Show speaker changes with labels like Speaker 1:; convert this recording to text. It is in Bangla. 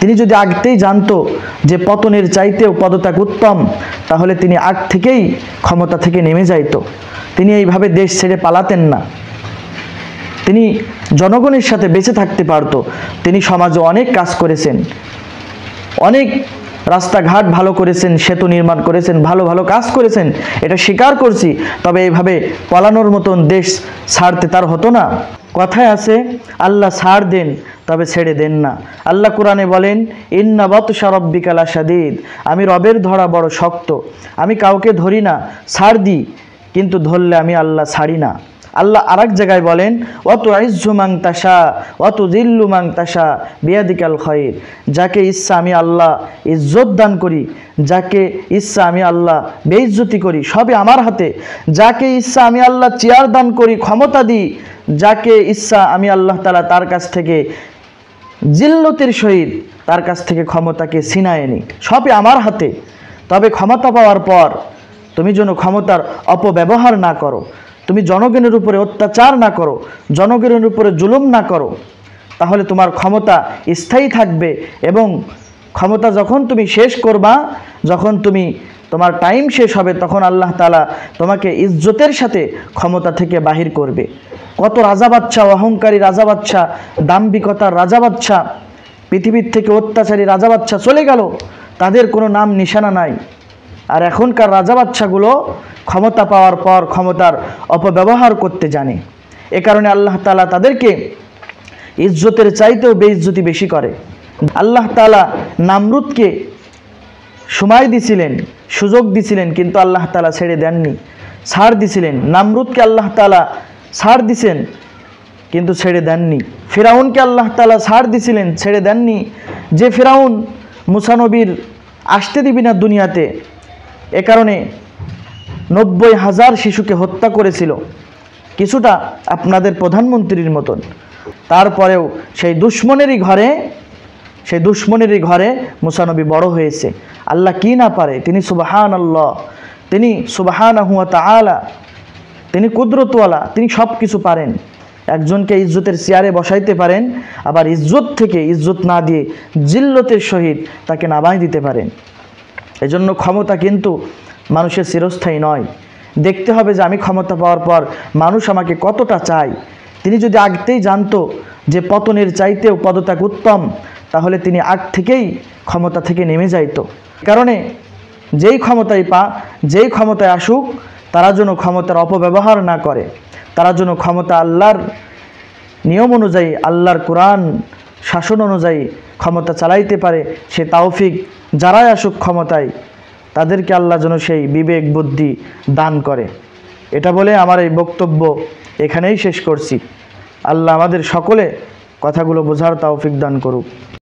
Speaker 1: তিনি যদি আগতেই জানতো যে পতনের চাইতেও পদত্যাগ উত্তম, তাহলে তিনি আগ থেকেই ক্ষমতা থেকে নেমে যাইতো। তিনি এইভাবে দেশ ছেড়ে পালাতেন না, তিনি জনগণের সাথে বেঁচে থাকতে পারতো। তিনি সমাজে অনেক কাজ করেছেন, অনেক রাস্তাঘাট ভালো করেছেন, সেতু নির্মাণ করেছেন, ভালো ভালো কাজ করেছেন, এটা স্বীকার করছি। তবে এইভাবে পলানোর মতন দেশ ছাড়তে তার হতো না। কথায় আছে, আল্লাহ ছাড় দেন তবে ছেড়ে দেন না। আল্লাহ কোরআনে বলেন, ইন্না বাতশা রাব্বিকা লাশাদীদ, আমি রবের ধরা বড় শক্ত। আমি কাউকে ধরি না, ছাড় দিই, কিন্তু ধরলে আমি আল্লাহ ছাড়ি না। আল্লাহ আরেক জায়গায় বলেন, ওয়াতুইজ্জু মান তাশা ওয়াতুযিল্লু মান তাশা বিয়াদিকাল খায়র, যাকে ইচ্ছা আমি আল্লাহ ইজ্জত দান করি, যাকে ইচ্ছা আমি আল্লাহ বেইজ্জতি করি, সবই আমার হাতে। যাকে ইচ্ছা আমি আল্লাহ চেয়ার দান করি, ক্ষমতা দিই, যাকে ইচ্ছা আমি আল্লাহ তাআলা তার কাছ থেকে জিল্লতের সহিত তার কাছ থেকে ক্ষমতাকে ছিনায় নিই, সবই আমার হাতে। তবে ক্ষমতা পাওয়ার পর তুমি যেন ক্ষমতার অপব্যবহার না করো, তুমি জনগণের উপরে অত্যাচার না করো, জনগণের উপরে জুলুম না করো, তাহলে তোমার ক্ষমতা স্থায়ী থাকবে। এবং ক্ষমতা যখন তুমি শেষ করবা, যখন তোমার টাইম শেষ হবে, তখন আল্লাহ তাআলা তোমাকে ইজ্জতের সাথে ক্ষমতা থেকে বাহির করবে। কত রাজা বাচ্চা, অহংকারী রাজা বাচ্চা, দাম্ভিকতার রাজা বাচ্চা, পৃথিবীর থেকে অত্যাচারী রাজা বাচ্চা চলে গেল, তাদের কোনো নাম নিশানা নাই। আর এখনকার রাজা বাচ্চাগুলো ক্ষমতা পাওয়ার পর ক্ষমতার অপব্যবহার করতে জানে। এ কারণে আল্লাহ তাআলা তাদেরকে ইজ্জতের চাইতেও বেইজ্জতি বেশি করে। আল্লাহ তাআলা নামরুদকে সময় দিছিলেন, সুযোগ দিছিলেন, কিন্তু আল্লাহ তাআলা ছেড়ে দেননি, ছাড় দিছিলেন। নামরুদকে আল্লাহ তাআলা ছাড় দিছেন, কিন্তু ছেড়ে দেননি। ফিরাউনকে আল্লাহ তাআলা ছাড় দিছিলেন, ছেড়ে দেননি। যে ফিরাউন মুসা নবীর আসতে দিবি না দুনিয়াতে, এ কারণে 90,000 শিশুকে হত্যা করেছিল, কিছুটা আপনাদের প্রধানমন্ত্রীর মতন। তারপরেও সেই দুশমনেরই ঘরে মুসা নবী বড় হয়েছে। আল্লাহ কি না পারে? তিনি সুবহানাল্লাহ, তিনি সুবহানাহু ওয়া তাআলা, তিনি কুদরতওয়ালা, তিনি সব কিছু পারেন। একজনকে ইজ্জতের চেয়ারে বসাইতে পারেন, আবার ইজ্জত থেকে ইজ্জত না দিয়ে জিল্লতের সহিত তাকে নামাই দিতে পারেন। এজন্য ক্ষমতা কিন্তু মানুষের চিরস্থায়ী নয়। দেখতে হবে যে আমি ক্ষমতা পাওয়ার পর মানুষ আমাকে কতটা চায়। তিনি যদি আগতেই জানতো যে পতনের চাইতেও পদত্যাগ উত্তম, তাহলে তিনি আগ থেকেই ক্ষমতা থেকে নেমে যাইতো। কারণে যেই ক্ষমতায় আসুক, তারা যেন ক্ষমতার অপব্যবহার না করে, তারা যেন ক্ষমতা আল্লাহর নিয়ম অনুযায়ী, আল্লাহর কোরআন শাসন অনুযায়ী ক্ষমতা চালাইতে পারে। সে তৌফিক যারাই আসুক ক্ষমতায়, তাদেরকে আল্লাহ যেন সেই বিবেক বুদ্ধি দান করে। এটা বলে আমার এই বক্তব্য এখানেই শেষ করছি। আল্লাহ আমাদের সকলে কথাগুলো বোঝার তৌফিক দান করুক।